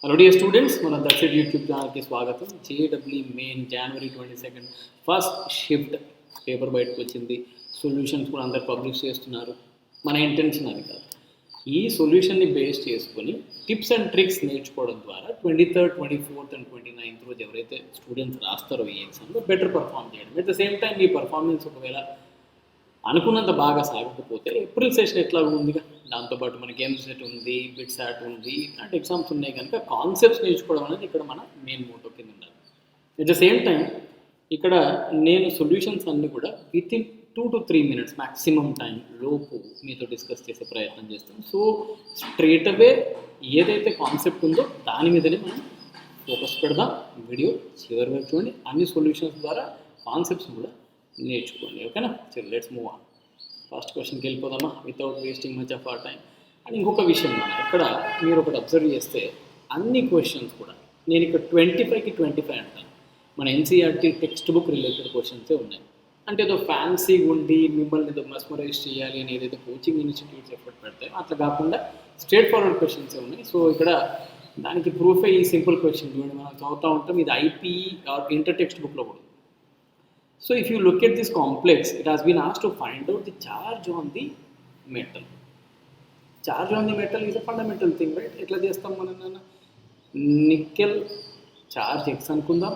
Hello dear students, మన దర్శక్ YouTube ఛానల్కి స్వాగతం. జేడబ్ల్యూ మెయిన్ జనవరి 22 ఫస్ట్ షిఫ్ట్ పేపర్ బయటకు వచ్చింది. సొల్యూషన్స్ కూడా అందరు పబ్లిష్ చేస్తున్నారు. మన ఇంటెన్షన్ అది కాదు, ఈ సొల్యూషన్ని బేస్ చేసుకొని టిప్స్ అండ్ ట్రిక్స్ నేర్చుకోవడం ద్వారా 23rd, 24th అండ్ 29th రోజు ఎవరైతే స్టూడెంట్స్ రాస్తారో ఈ ఎగ్జామ్లో బెటర్ పర్ఫామ్ చేయడం. అట్ ద సేమ్ టైం ఈ పర్ఫార్మెన్స్ ఒకవేళ అనుకున్నంత బాగా సాగకపోతే ఏప్రిల్ సెషన్ ఎట్లా ఉందిగా, దాంతోపాటు మనకి ఏం సెట్ ఉంది, బిట్ సాట్ ఉంది, ఇట్లాంటి ఎగ్జామ్స్ ఉన్నాయి కనుక కాన్సెప్ట్స్ నేర్చుకోవడం అనేది ఇక్కడ మన మెయిన్ మోటో కింద ఉండాలి. అట్ ద సేమ్ టైం ఇక్కడ నేను సొల్యూషన్స్ అన్నీ కూడా with in 2 to 3 minutes maximum time లోపు మీతో డిస్కస్ చేసే ప్రయత్నం చేస్తాం. సో స్ట్రేట్ అవే ఏదైతే కాన్సెప్ట్ ఉందో దాని మీదనే మనం ఫోకస్ పెడదాం. వీడియో చివరి వరకు చూడండి, అన్ని సొల్యూషన్స్ ద్వారా కాన్సెప్ట్స్ కూడా నేర్చుకోండి. ఓకేనా? సరే, లెట్స్ మూవ్ ఆన్. ఫస్ట్ క్వశ్చన్కి వెళ్ళిపోదామా without wasting much of our time. And ఇంకొక విషయం ఇక్కడ మీరు ఒకటి అబ్జర్వ్ చేస్తే అన్ని క్వశ్చన్స్ కూడా నేను ఇక్కడ 25కి 25 అంటాను. మన ఎన్సీఆర్టీ టెక్స్ట్ బుక్ రిలేటెడ్ క్వశ్చన్సే ఉన్నాయి. అంటే ఏదో ఫ్యాన్సీగా ఉండి మిమ్మల్ని ఏదో మెస్మరైజ్ చేయాలి అని ఏదైతే కోచింగ్ ఇన్స్టిట్యూట్స్ ఎఫర్ట్ పెడతాయో అట్లా కాకుండా స్ట్రేట్ ఫార్వర్డ్ క్వశ్చన్సే ఉన్నాయి. సో ఇక్కడ దానికి ప్రూఫే ఈ సింపుల్ క్వశ్చన్ చూడండి, మనం చదువుతూ ఉంటాం. ఇది ఐపీఈ ఆర్ ఇంటర్ టెక్స్ట్ బుక్లో కూడా. So if you look at this complex, it has been asked to find out the charge on the metal. Charge on the metal is a fundamental thing, right? ఎట్లా చేస్తాం మనం? Nickel charge X అనుకుందాం,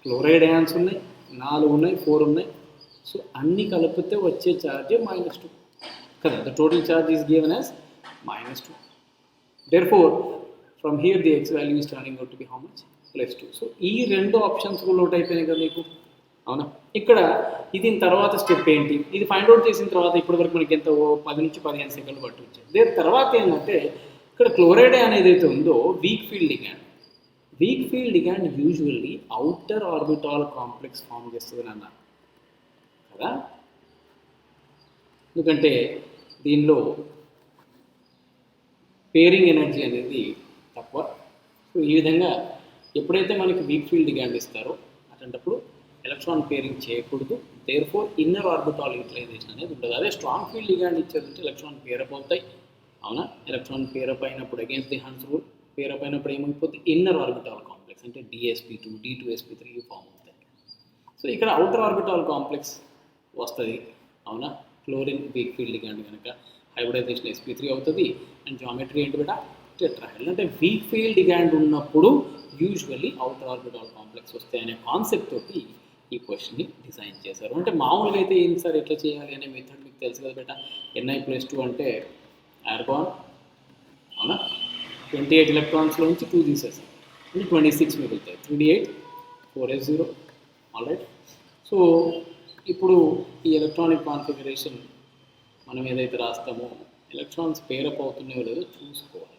chloride ions ఉన్నాయి, 4 ఉన్నాయి, 4 ఉన్నాయి. So అన్ని కలిపితే వచ్చే ఛార్జ్ -2 కదా. The total charge is given as -2. Therefore from here the x value is turning out to be how much? +2. So ఈ రెండు ఆప్షన్స్ కూడా లోట్ అయిపోయినాయి కదా మీకు, అవునా? ఇక్కడ ఇది తర్వాత స్టెప్ ఏంటి, ఇది ఫైండ్ అవుట్ చేసిన తర్వాత ఇప్పటివరకు మనకి ఎంత 10 నుంచి 15 సెకండ్లు పట్టు వచ్చాయి. దీని తర్వాత ఏంటంటే ఇక్కడ క్లోరైడ్ అనేది అయితే ఉందో weak field ligand. Weak field ligand usually outer orbital complex form చేస్తుంది అన్నారు కదా. ఎందుకంటే దీనిలో పేరింగ్ ఎనర్జీ అనేది తక్కువ. సో ఈ విధంగా ఎప్పుడైతే మనకి వీక్ ఫీల్డ్ లిగాండ్ ఇస్తారో అటువంటిప్పుడు ఎలక్ట్రాన్ పేరింగ్ చేయకూడదు. దేర్ఫోర్ ఇన్నర్ ఆర్బిటాల్ యూటిలైజేషన్ అనేది ఉంటుంది. అదే స్ట్రాంగ్ ఫీల్డ్ లిగాండ్ ఇచ్చేదంటే ఎలక్ట్రాన్ పేరప్ అవుతాయి, అవునా? ఎలక్ట్రాన్ పేరప్ అయినప్పుడు against the Hund's rule pair up అయినప్పుడు ఏమైపోతుంది? ఇన్నర్ ఆర్బిటాల్ కాంప్లెక్స్ అంటే DsP2, D2sp3 ఫామ్ అవుతాయి. సో ఇక్కడ అవుటర్ ఆర్బిటాల్ కాంప్లెక్స్ వస్తుంది, అవునా? క్లోరిన్ వీక్ ఫీల్డ్ లిగాండ్ కనుక హైబ్రిడైజేషన్ sp3 అవుతుంది. అండ్ జామెట్రీ ఏంటి బేటా? టెట్రాహెడ్రల్. అంటే వీక్ ఫీల్డ్ లిగాండ్ ఉన్నప్పుడు యూజువల్లీ అవుటర్ ఆర్బిటాల్ కాంప్లెక్స్ వస్తాయి అనే కాన్సెప్ట్ తోటి ఈ క్వశ్చన్ని డిజైన్ చేశారు. అంటే మామూలుగా అయితే ఏంటి సార్ ఎట్లా చేయాలి అనే మెథడ్ మీకు తెలుసు కదా బేటా. Ni+2 అంటే ఆర్గాన్, అవునా? 28 ఎలక్ట్రాన్స్లో నుంచి 2 తీసేసాం అంటే 26 మిగులుతాయి. 3d8 4s0. All right. So ఇప్పుడు ఈ ఎలక్ట్రానిక్ కాన్ఫిగరేషన్ మనం ఏదైతే రాస్తామో ఎలక్ట్రాన్స్ పేరప్ అవుతున్నాయో లేదో చూసుకోవాలి.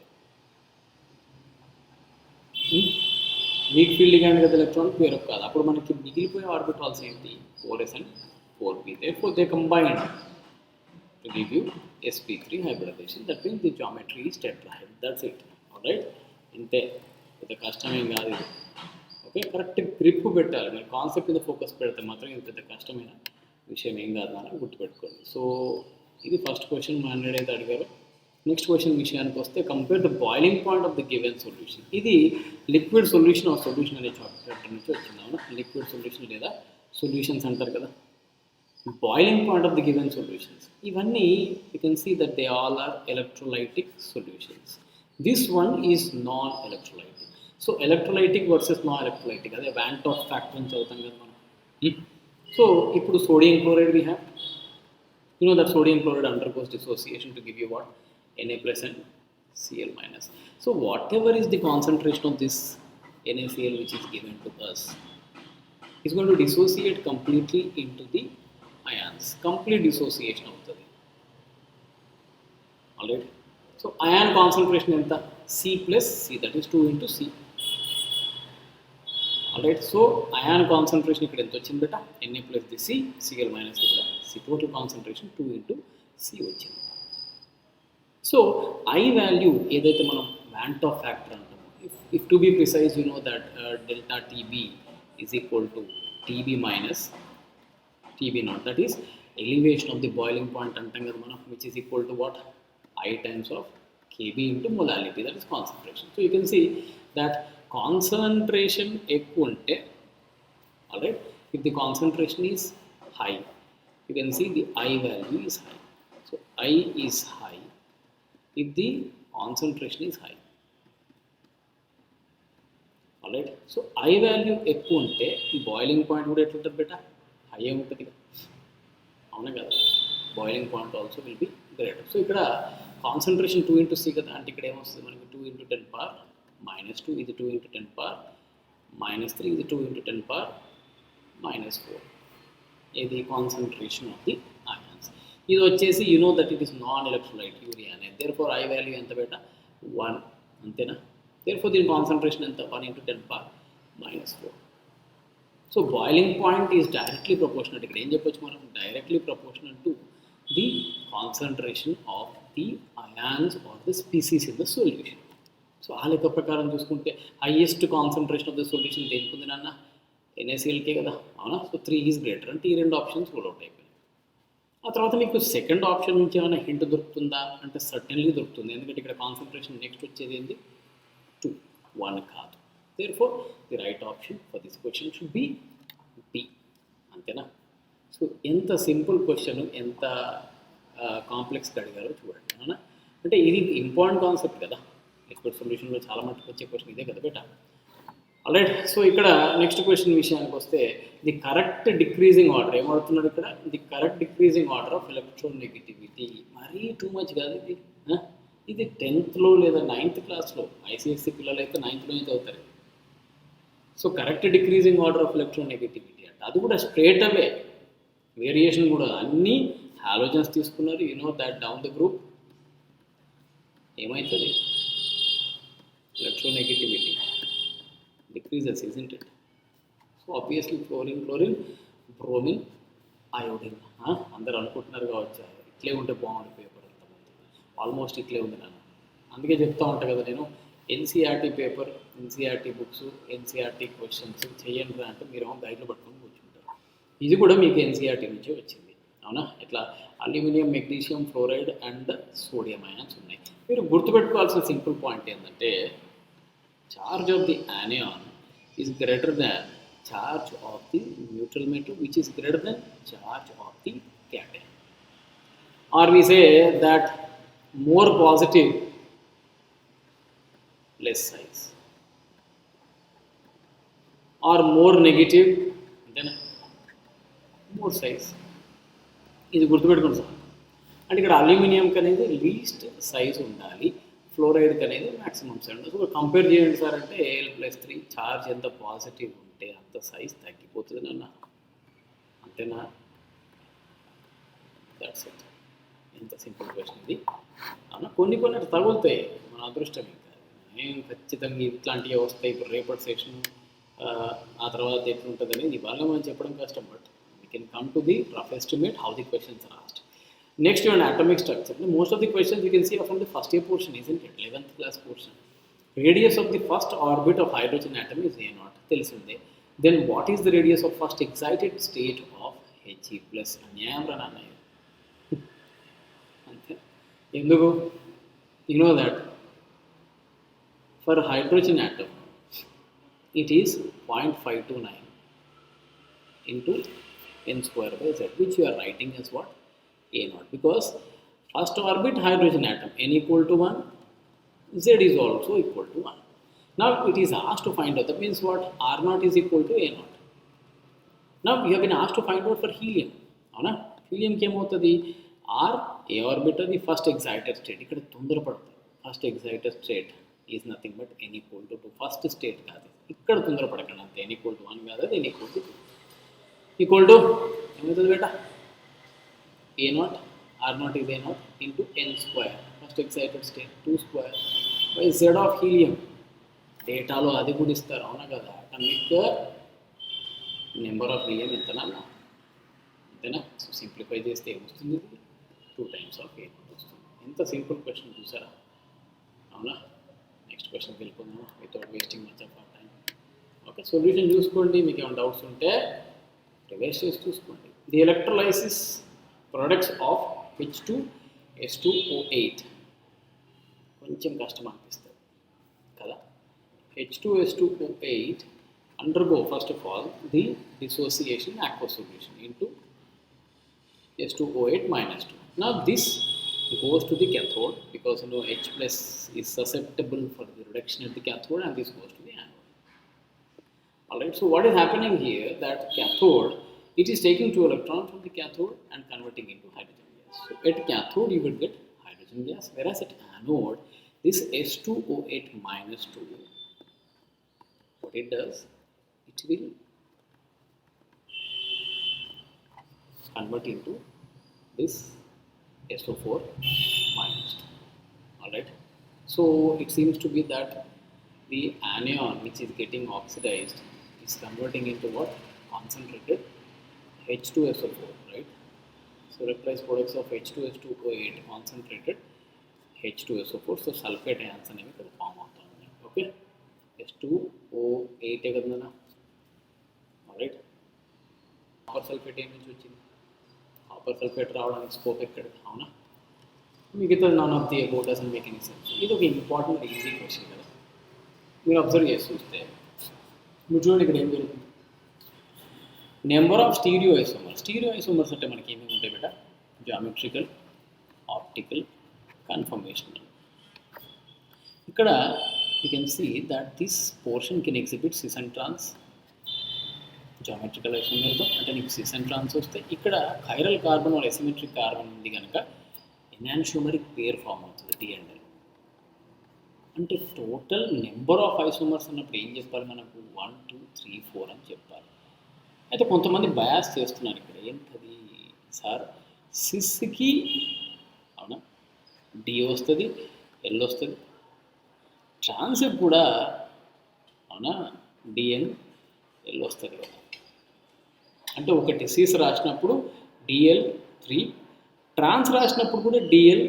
వీక్ ఫీల్డ్ లిగాండ్ కదా ఎలక్ట్రాన్ పేరప్ కాదు. అప్పుడు మనకి మిగిలిపోయే ఆర్బిటాల్స్ ఏంటి? 4s and 4p. Therefore they combined to give you sp3 hybridization. That means the geometry is tetrahedral. That's it. All right. ఇంతే, పెద్ద కష్టమేం కాదు ఇది. ఓకే, కరెక్ట్ గ్రిప్ పెట్టాలి. మీరు కాన్సెప్ట్ మీద ఫోకస్ పెడితే మాత్రం ఇది పెద్ద కష్టమైన విషయం ఏం కాదు అని గుర్తుపెట్టుకోండి. సో ఇది ఫస్ట్ క్వశ్చన్ మా 100 అయితే అడిగారు. నెక్స్ట్ క్వశ్చన్ విషయానికి వస్తే compare the boiling point of the given solution. ఇది లిక్విడ్ సొల్యూషన్ ఆఫ్ సొల్యూషన్ అనే చాప్టర్ నుంచి వచ్చింది, అవునా? లిక్విడ్ సొల్యూషన్ లేదా సొల్యూషన్స్ అంటారు కదా. Boiling point of the given solutions ఇవన్నీ you can see that they all are electrolytic solutions. This one is non electrolytic. So electrolytic versus non electrolytic, అదే van't Hoff factor అని చదువుతాం కదా మనం. So ఇప్పుడు sodium chloride we have. You know that sodium chloride undergoes dissociation to give you what? Na plus and Cl minus. So whatever is the concentration of this NaCl which is given to us is going to dissociate completely into the ions. Complete dissociation అవుతుంది. Alright. So ion concentration ఎంత? C plus C, that is 2 into C. Alright. So ion concentration ఇక్కడ ఎంత వచ్చింది బేటా? Na plus the C, Cl minus కూడా C. Total concentration 2 into C వచ్చింది. So I value ఏదైతే మనం van't Hoff factor అంటామో, if to be precise you know that delta TB is equal to TB minus TB naught, that is elevation of the boiling point అంటాం కదా మనం, which is equal to what? I times of Kb into molality, that is concentration. So you can see that concentration ఎక్కువ ఉంటే, alright, if the concentration is high, you can see the I value is high. So I is high if the concentration is high. Alright, so I value ఎక్కువ ఉంటే boiling point కూడా ఎట్లుంటుంది బెట, high ఉంటుంది కదా, అవునా కదా, boiling point also will be greater. So ఇక్కడ concentration 2 into C కదా, అంటే ఇక్కడ ఏమొస్తుంది మనకి 2 into 10 power -2, ఇది 2 into 10 power -3, ఇది 2 into 10 power -4. ఇది కాన్సన్ట్రేషన్ ఆఫ్ ది అయాన్స్. ఇది వచ్చేసి you know that it is non electrolyte urea అనేది, దేర్ఫోర్ ఐ వాల్యూ ఎంత బెట 1, అంతేనా. దేర్ఫోర్ దీని కాన్సన్ట్రేషన్ ఎంత 1 into 10 power -4. So boiling point is directly proportional. ఇక్కడ ఏం చెప్పొచ్చు మనం, directly proportional to the concentration of the ions or the species in the solution. So ఆ లెక్క ప్రకారం చూసుకుంటే highest concentration of the solution దేనికి ఉంది నాన్న, NaClకే కదా, అవునా. సో 3 ఈజ్ గ్రేటర్ అంటే ఈ 2 ఆప్షన్స్ రూల్ అవుట్ అయిపోయాయి. ఆ తర్వాత మీకు సెకండ్ ఆప్షన్ నుంచి ఏమైనా హింట్ దొరుకుతుందా అంటే సర్టెన్లీ దొరుకుతుంది, ఎందుకంటే ఇక్కడ కాన్సన్ట్రేషన్ నెక్స్ట్ వచ్చేది ఏంటి 2, 1 కాదు. Therefore the right option for this question should be B, అంతేనా. సో ఎంత సింపుల్ క్వశ్చన్, ఎంత కాంప్లెక్స్గా అడిగారో చూడండి, అవునా. అంటే ఇది ఇంపార్టెంట్ కాన్సెప్ట్ కదా, లిక్విడ్ సొల్యూషన్లో చాలా మట్టుకు వచ్చే క్వశ్చన్ ఇదే కదా బేటా. ఆల్రైట్, సో ఇక్కడ నెక్స్ట్ క్వశ్చన్ విషయానికి వస్తే ది కరెక్ట్ డిక్రీజింగ్ ఆర్డర్ ఏమవుతున్నాడు ఇక్కడ, the correct decreasing order of electronegativity. మరీ టూ మచ్ కాదు ఇది, ఇది 10th లేదా 9th క్లాస్లో, ICSE పిల్లలు అయితే 9th చదువుతారు. So correct decreasing order of electronegativity అంటే అది కూడా స్ట్రేట్ అవే, వేరియేషన్ కూడా అన్నీ హాలోజన్స్ తీసుకున్నారు. You know that down the group ఏమవుతుంది, electronegativity decreases, isn't it? So obviously chlorine, bromine, iodine. అందరు అనుకుంటున్నారు కావచ్చు ఇట్లే ఉంటే బాగుంది పేపర్ అంతమంది, ఆల్మోస్ట్ ఇట్లే ఉంది నాన్న. అందుకే చెప్తా ఉంటా కదా నేను, NCERT paper, NCERT books, NCERT questions చేయండి అంటే మీరు గైడ్లో పట్టుకొని కూర్చుంటారు. ఇది కూడా మీకు NCERT నుంచే వచ్చింది, అవునా. ఇట్లా aluminium, magnesium, fluoride and sodium ions ఉన్నాయి. మీరు గుర్తుపెట్టుకోవాల్సిన సింపుల్ పాయింట్ ఏంటంటే, charge of the anion is greater than charge of the neutral metal, which is greater than charge of the cation. Or we say that more positive, less size, or more negative, then more size. ఇది గుర్తుపెట్టుకోండి sir. అంటే ఇక్కడ అల్యూమినియంకి అనేది least size ఉండాలి, ఫ్లోరైడ్కి అనేది maximum size. So compare చేయండి sir అంటే Al+3 charge ఎంత పాజిటివ్ ఉంటే అంత సైజ్ తగ్గిపోతుంది నాన్న, అంతేనా. దట్స్ ఇట్, ఎంత సింపుల్ క్వశ్చన్ ఇది, అవునా. కొన్ని తగులుతాయి, మన అదృష్టం. ఇంకా ఏం ఖచ్చితంగా ఇట్లాంటివి వస్తాయి. ఇప్పుడు రేపటి సెషన్ ఆ తర్వాత ఎట్లుంటుంది అనేది ఇవాళ మనం చెప్పడం కష్టం, but we can come to the rough estimate how the questions are asked. Next one, atomic structure. Most of the questions you can see are from the first year portion, isn't it? 11th class portion. Radius of the first orbit of hydrogen atom is A0. Telusunde. Then what is the radius of first excited state of He+? Anyam ranana. Enduku? You know that for hydrogen atom, it is 0.529 into n square by z, which you are writing as what? A0, because first orbit hydrogen atom n equal to 1, z is also equal to 1. Now it is asked to find out, that means what, R0 is equal to A0. Now you have been asked to find out for helium, avuna. Helium ki emavutadi, R A orbit the first excited state. Ikkada tondara padtadi, first excited state is nothing but n equal to 2, first state kaadu. Ikkada tondara padakandi ante, n equal to 1 kaadu, n equal to 2 equal to emavutadi beta, A0, R0 is A0 into n square, first excited state 2 square by z of helium. డేటాలో అది కూడా ఇస్తారు, అవునా కదా. Atomic number of helium ఎంతనా, అంతేనా. So simplify చేస్తే ఏమొస్తుంది, 2 times of A0 వస్తుంది. ఎంత సింపుల్ క్వశ్చన్ చూసారా, అవునా. నెక్స్ట్ క్వశ్చన్కి వెళ్ళిపోదాము without wasting much of our time. Okay, solution చూసుకోండి, మీకు ఏమైనా డౌట్స్ ఉంటే రివైజ్ చేసి చూసుకోండి. The electrolysis products of H2S2O8 కొంచెం కష్టం అనిపిస్తుంది కదా. H2S2O8 undergo first of all the dissociation aqueous solution into S2O8 minus 2. Now this goes to the cathode because H plus is susceptible for the reduction at the cathode, and this goes to the anode. Alright, so what is happening here, that cathode, it is taking 2 electrons from the cathode and converting into hydrogen gas. So at cathode you will get hydrogen gas, whereas at anode this S2O8 minus 2, what it does, it will convert into this SO4 minus 2. Alright, so it seems to be that the anion which is getting oxidized is converting into what? Concentrated H2SO4, right? So replace products of H2S2O8 concentrated H2SO4, so sulfate ions అనేవి ఇక్కడ form అవుతుంది. Okay, H2O8 కదా. Alright, copper sulphate ఏం నుంచి వచ్చింది? Copper sulphate రావడానికి scope ఎక్కడ? అవునా? మిగతా none of the above doesn't make any sense. ఇది ఒక ఇంపార్టెంట్ ఈజీ క్వశ్చన్ కదా, మీరు అబ్జర్వ్ చేసి చూస్తే. మీరు చూడండి ఇక్కడ ఏం జరుగుతుంది, నెంబర్ ఆఫ్ స్టీరియో ఐసోమర్స్ అంటే మనకి ఏమేమి ఉంటాయి బేట? Geometrical, optical, conformational. ఇక్కడ you can see that this portion can exhibit cis and trans. Geometrical ఐసోమర్తో అంటే నీకు సిస్ అండ్ ట్రాన్స్ వస్తే, ఇక్కడ chiral carbon or asymmetric carbon ఉంది కనుక ఎనాన్షియోమరిక్ పేర్ ఫామ్ అవుతుంది డిఎన్ఎల్. అంటే టోటల్ నెంబర్ ఆఫ్ ఐసోమర్స్ అన్నప్పుడు ఏం చెప్పాలి మనకు? 1 2 3 4 అని చెప్పాలి. అయితే కొంతమంది బయాస్ చేస్తున్నారు ఇక్కడ, ఏంటది సార్? సిస్కి అవునా డి వస్తుంది, ఎల్ వస్తుంది, ట్రాన్స్కి కూడా అవునా డిఎన్ ఎల్ వస్తుంది కదా. అంటే ఒకటి సిస్ రాసినప్పుడు డిఎల్ 3, ట్రాన్స్ రాసినప్పుడు కూడా డిఎల్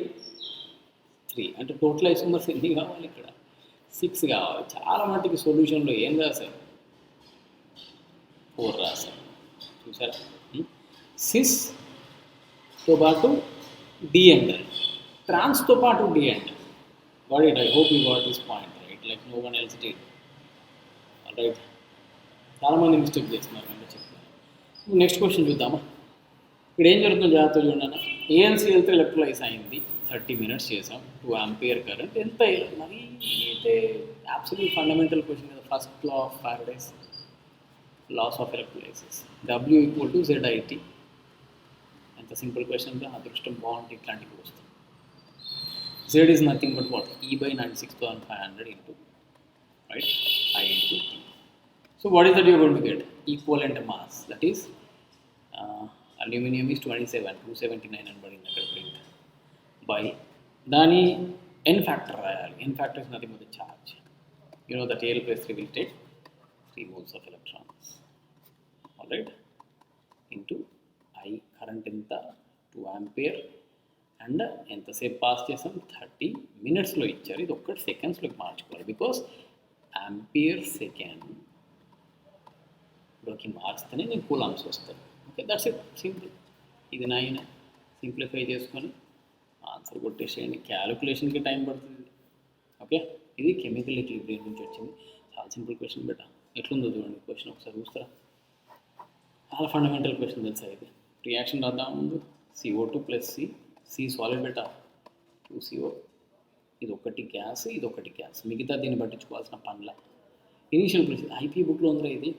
3. అంటే టోటల్ ఐసోమర్స్ ఎన్ని కావాలి ఇక్కడ? 6 కావాలి. చాలా మటుకు సొల్యూషన్లో ఏం రాశారు? 4 రాశారు. చూసారా? సిస్తో పాటు డిఎండల్, ట్రాన్స్తో పాటు d and l. Got it? I hope you got this point, right? Like no one else did. Right, చాలామంది మిస్టేక్ చేస్తున్నారు అంటే చెప్తున్నారు. నెక్స్ట్ క్వశ్చన్ చూద్దామా? ఇక్కడ ఏం జరుగుతుందో జాగ్రత్తగా చూడండి. ఏఎన్సీఎల్తో ఎలక్ట్రోలైజ్ అయింది, 30 minutes చేసాం, 2 ఆంపియర్ కరెంట్. ఎంత మరి అయితే అబ్సల్యూట్ ఫండమెంటల్ క్వశ్చన్ కదా. First law of Faraday's, laws of electrolysis, W = ZIT. ఎంత సింపుల్ క్వశ్చన్, అదృష్టం బాగుంటే ఇట్లాంటివి వస్తాయి. Z is nothing but what? E/96,500 into, right, I into T. So what is that you are going to get? Equivalent mass, that is aluminium is 279 అని పడింది అక్కడ print, by దాని N factor రాయాలి. N factor is nothing but the charge. You know that Al+3 will take 3 moles of electrons. Alright, into I current ఎంత? 2 ampere. And ఎంతసేపు pass చేసాం? 30 minutesలో ఇచ్చారు. ఇది ఒక్కటి సెకండ్స్లోకి మార్చుకోవాలి, బికాస్ ఆంపియర్ సెకండ్లోకి మార్చితేనే నీకు కూలాంబ్స్ వస్తాయి. Okay, that's it, simple. ఇది 9 సింప్లిఫై చేసుకొని ఆన్సర్ కొట్టేసేయండి. క్యాలిక్యులేషన్కి టైం పడుతుంది. ఓకే, ఇది కెమికల్ ఈక్విలిబ్రియం నుంచి వచ్చింది. చాలా సింపుల్ క్వశ్చన్ బెట. ఎట్లుందో చూడండి క్వశ్చన్ ఒకసారి చూస్తారా? చాలా ఫండమెంటల్ క్వశ్చన్ తెలుసా ఇది. రియాక్షన్ రాద్దాం ముందు. CO2 + C solid బెట, 2CO. ఇది ఒకటి గ్యాస్, ఇది ఒకటి గ్యాస్. మిగతా దీన్ని పట్టించుకోవాల్సిన పనుల. ఇనీషియల్ ప్రెషర్ ఐపీ బుక్లో ఉందిరా, ఇది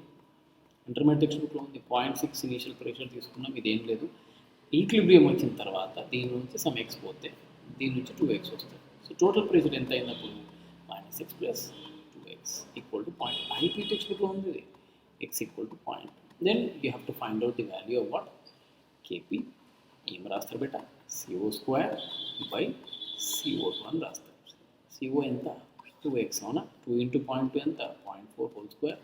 ఇంటర్మీడియట్ టెక్స్ట్ బుక్లో ఉంది. 0.6 ఇనీషియల్ ప్రెషర్ తీసుకున్నాం, ఇదేం లేదు. ఈక్విలిబ్రియం వచ్చిన తర్వాత దీని నుంచి సమ్ ఎక్స్ పోతే దీని నుంచి 2x వస్తుంది. సో టోటల్ ప్రెషర్ ఎంత అయినప్పుడు? -x + 2x = 0. ఐపీ టెక్స్ట్ బుక్లో ఉంది ఇది. x = 0. Then you have to find out the value of what? KP. ఏం రాస్తారు బెట? CO2/CO2 అని రాస్తారు. CO ఎంత? 2x అవునా? 2 × 0.2 ఎంత? 0.4 whole square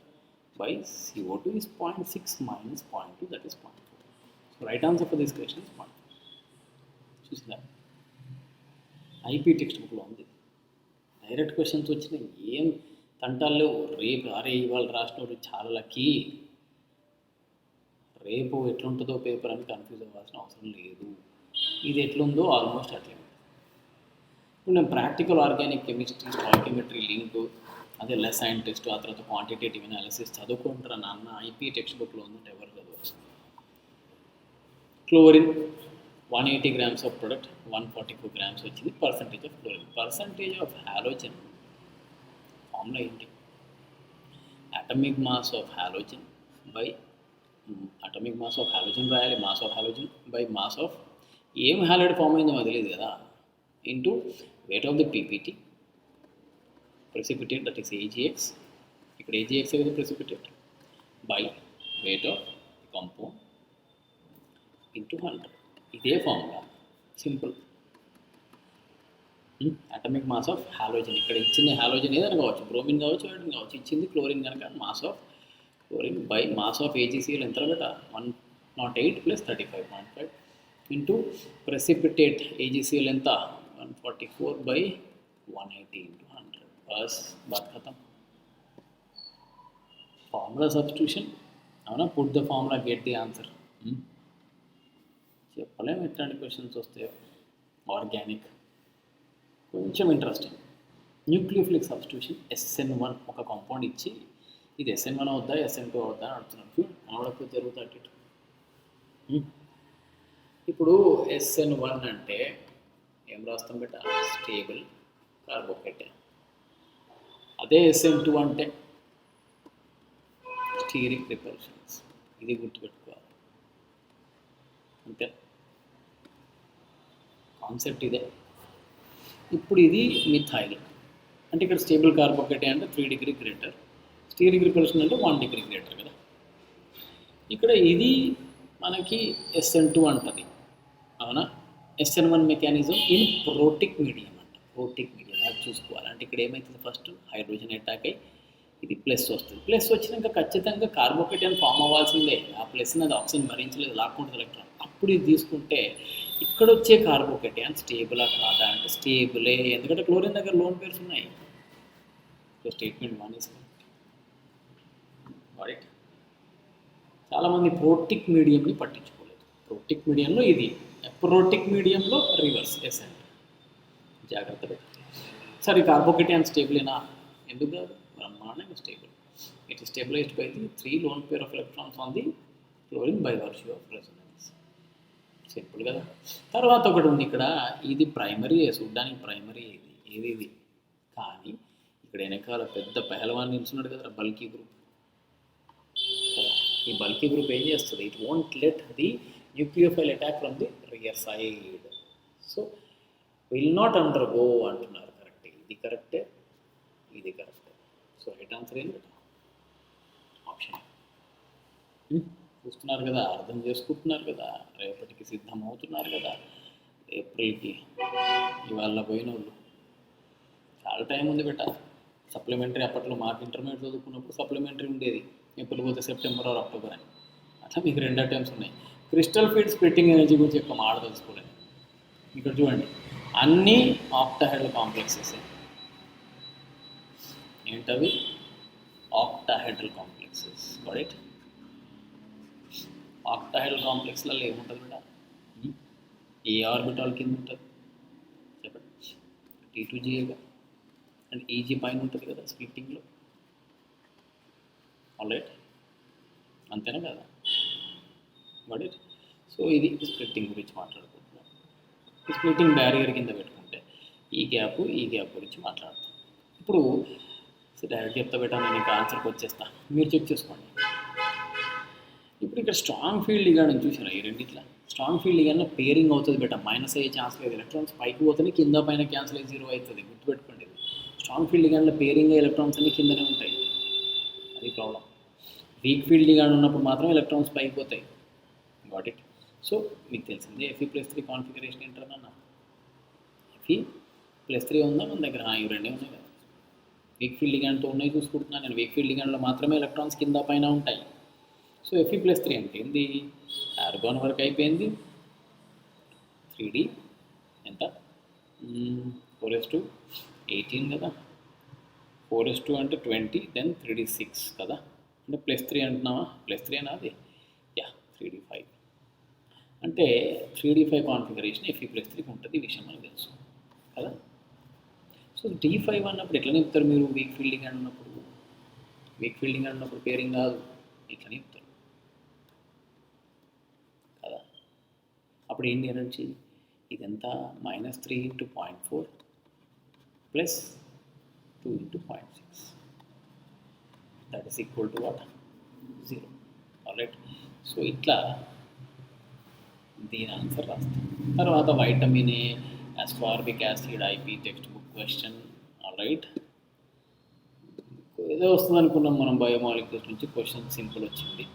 by CO2 is 0.6 minus 0.2, that is 0.4. So right answer for this question is 0.4. చూసిందా? ఐపీ టెక్స్ట్ బుక్లో ఉంది. డైరెక్ట్ క్వశ్చన్స్ వచ్చినాయి, ఏం తంటాల్లో. రేపు అరే ఇవాళ రాసినోడు చాలా లక్కీ, రేపు ఎట్లుంటుందో పేపర్ అని కన్ఫ్యూజ్ అవ్వాల్సిన అవసరం లేదు. ఇది ఎట్లుందో ఆల్మోస్ట్ అట్లే. ఇప్పుడు నేను practical organic chemistry, stoichiometry link, అదే లెస్ సైంటిస్ట్, ఆ తర్వాత క్వాంటిటేటివ్ అనాలిసిస్ చదువుకుంటారా నాన్న, ఐపీ టెక్స్ట్ బుక్లో ఉందంటే ఎవరు చదవచ్చు. Chlorine 180 grams of product 144 grams వచ్చింది. Percentage of chlorine. Percentage of halogen formula ఏంటి? Atomic mass of halogen by atomic mass of halogen రాయాలి, mass of halogen by mass of ఏం halide form అయిందో మాకు తెలియదు కదా, into weight of the PPT precipitate, that is AgX, ఇక్కడ AgX is precipitate, by weight of the compound into 100. ఇదే formula, simple. Atomic mass of halogen, ఇక్కడ ఇచ్చింది halogen ఏదైనా కావచ్చు, బ్రోమిన్ కావచ్చు, హైడ్రోజన్ కావచ్చు, ఇచ్చింది క్లోరిన్ కనుక mass of chlorine by mass of AgCl ఎంత బెట 108 + 35.5 ఇంటూ ప్రెసిపిటేట్ AgCl ఎంత 144/180 into 100 బస్ బాత్ ఖతం. ఫార్ములా సబ్స్టిట్యూషన్ అవునా, put the formula get the answer. చెప్పలేము ఎట్లాంటి క్వశ్చన్స్ వస్తాయో. ఆర్గానిక్ కొంచెం ఇంట్రెస్టింగ్. న్యూక్లియోఫిలిక్ సబ్స్టిట్యూషన్ SN1 ఒక కాంపౌండ్ ఇచ్చి ఇది SN1 అవుద్దా SN2 అవుద్దా అని అడుగుతున్నాను. కనబడకపోతే జరుగుతుంది. ఇప్పుడు SN1 అంటే ఏం రాస్తాం బెట, స్టేబుల్ కార్బోకేటైన్. అదే SN2 అంటే స్టీరిక్ రిపల్షన్స్. ఇది గుర్తుపెట్టుకోవాలి అంతే, కాన్సెప్ట్ ఇదే. ఇప్పుడు ఇది మిథైల్ అంటే ఇక్కడ స్టేబుల్ కార్బోకేటైన్ అంటే 3 degree గ్రేటర్, స్టీరిక్ రిపల్షన్ అంటే 1 degree గ్రేటర్ కదా. ఇక్కడ ఇది మనకి SN2 అంటది అవునా. SN1 mechanism in protic medium అంట. ప్రోటిక్ మీడియం అది చూసుకోవాలి. అంటే ఇక్కడ ఏమవుతుంది, ఫస్ట్ హైడ్రోజన్ అటాక్ అయ్యి ఇది ప్లస్ వస్తుంది. ప్లస్ వచ్చినాక ఖచ్చితంగా కార్బోకేటైన్ ఫామ్ అవ్వాల్సిందే. ఆ ప్లస్ని అది ఆక్సిజన్ భరించలేదు, లాక్కుంటుంది ఎలక్ట్రాన్. అప్పుడు ఇది తీసుకుంటే ఇక్కడ వచ్చే కార్బోకేటైన్ స్టేబులా కాదా అంటే స్టేబులే, ఎందుకంటే క్లోరిన్ దగ్గర లోన్ పేర్స్ ఉన్నాయి. So statement 1 is correct. చాలామంది ప్రోటిక్ మీడియంని పట్టించుకోలేదు. ప్రోటిక్ మీడియంలో ఇది, ప్రోటిక్ మీడియంలో రివర్స్ SN. జాగ్రత్త పెట్టండి. సరే కార్బోకేటైన్ స్టేబులేనా? ఎందుకు కాదు, బ్రహ్మాండంగా stable. It is stabilized by the 3 lone pair of electrons on the chlorine by virtue of resonance. Simple కదా. తర్వాత ఒకటి ఉంది ఇక్కడ, ఇది ప్రైమరీ, చూడ్డానికి ప్రైమరీ ఏది ఇది, కానీ ఇక్కడ వెనకాల పెద్ద పెహల్వాన్ నిల్చున్నాడు కదా, బల్కీ గ్రూప్. ఈ బల్కీ గ్రూప్ ఏం చేస్తుంది, it won't let the nucleophile attack from the rear side. So will not undergo అంటున్నారు. కరెక్టే, ఇది కరెక్టే, ఇది కరెక్టే. సో రైట్ ఆన్సర్ ఏంటి, ఆప్షన్. చూస్తున్నారు కదా, అర్థం చేసుకుంటున్నారు కదా, రేపటికి సిద్ధం అవుతున్నారు కదా. ఏప్రిల్కి ఇవాళ పోయిన వాళ్ళు చాలా టైం ఉంది బెట. సప్లిమెంటరీ అప్పట్లో మాకు ఇంటర్మీడియట్ చదువుకున్నప్పుడు సప్లిమెంటరీ ఉండేది, ఏప్రిల్ పోతే సెప్టెంబర్ ఆర్ అక్టోబర్ అని. అట్లా మీకు 2 అటెంప్ట్స్ ఉన్నాయి. క్రిస్టల్ ఫీల్డ్ స్ప్లిట్టింగ్ ఎనర్జీ గురించి ఎక్కువ మాట తెలుసుకోలేదు. ఇక్కడ చూడండి, అన్నీ ఆక్టాహెడ్రల్ కాంప్లెక్సెస్. ఏంటవి, ఆక్టాహెడ్రల్ కాంప్లెక్సెస్. రైట్. ఆక్టాహెడ్రల్ కాంప్లెక్స్లలో ఏముంటుంది మేడం, ఏ ఆర్బిటాల్ కింద ఉంటుంది చెప్పండి, T2Ga అండ్ Eg పైన ఉంటుంది కదా స్ప్లిట్టింగ్లో. ఆల్రైట్, అంతేనా కదా. రైట్. సో ఇది స్ప్లిట్టింగ్ గురించి మాట్లాడుకుంటున్నాం. స్ప్లిట్టింగ్ బ్యారియర్ కింద పెట్టుకుంటే ఈ గ్యాప్ గురించి మాట్లాడతాం. ఇప్పుడు డైరెక్ట్ చెప్తా బెటా, నేను ఇంకా ఆన్సర్కి వచ్చేస్తా, మీరు చెక్ చేసుకోండి. ఇప్పుడు ఇక్కడ స్ట్రాంగ్ ఫీల్డ్ లిగాండ్ చూసారా, ఈ రెండిట్లా స్ట్రాంగ్ ఫీల్డ్ లిగాండ్లో పేరింగ్ అవుతుంది బెటా, మైనస్ అయ్యే ఛాన్స్ లేదు. ఎలక్ట్రాన్స్ పైకి పోతేనే కింద పైన క్యాన్సిల్ అయ్యి 0 అవుతుంది, గుర్తుపెట్టుకోండి. స్ట్రాంగ్ ఫీల్డ్ లిగాండ్లో పేరింగ్ అయ్యే ఎలక్ట్రాన్స్ అన్ని కిందనే ఉంటాయి, అది ప్రాబ్లం. వీక్ ఫీల్డ్ లిగాండ్ ఉన్నప్పుడు మాత్రం ఎలక్ట్రాన్స్ పైకి పోతాయి. Got it. సో మీకు తెలిసిందే Fe+3 కాన్ఫిగరేషన్ ఏంటన్నా, Fe+3 ఉందా మన దగ్గర, ఇవి రెండే ఉన్నాయి కదా. వీక్ ఫీల్డ్ లిగాండ్తో ఉన్నాయి చూసుకుంటున్నాను నేను. వీక్ ఫీల్డ్ లిగాండ్లో మాత్రమే ఎలక్ట్రాన్స్ కింద పైన ఉంటాయి. సో Fe+3 అంటే ఏంది, ఆర్గాన్ వరకు అయిపోయింది. 3D ఎంత, 4s2 18 కదా, 4s2 అంటే 20, దెన్ 3D 6 కదా, అంటే +3 అంటున్నావా, +3 అని అది, యా 3D 5 అంటే 3D 5 కాన్ఫిగరేషన్ Fe+3 ఉంటుంది. ఈ విషయం మనకు తెలుసు కదా. సో D5 అన్నప్పుడు ఎట్లా చెప్తారు మీరు? వీక్ ఫీల్డింగ్ అన్నప్పుడు పేరింగ్ కాదు, ఇట్లా చెప్తారు కదా. అప్పుడు ఏంటి ఎనర్జీ? ఇదంతా -3 × 0.4 plus 2 × 0.6, that is equal to what? 0. Alright. So ఇట్లా దీని ఆన్సర్ రాస్తాం. తర్వాత vitamin A, ascorbic acid, IP text book question. Alright, ఏదో వస్తుంది అనుకున్నాం మనం, బయోమాలిక్యూల్స్ నుంచి క్వశ్చన్ సింపుల్ వచ్చింది.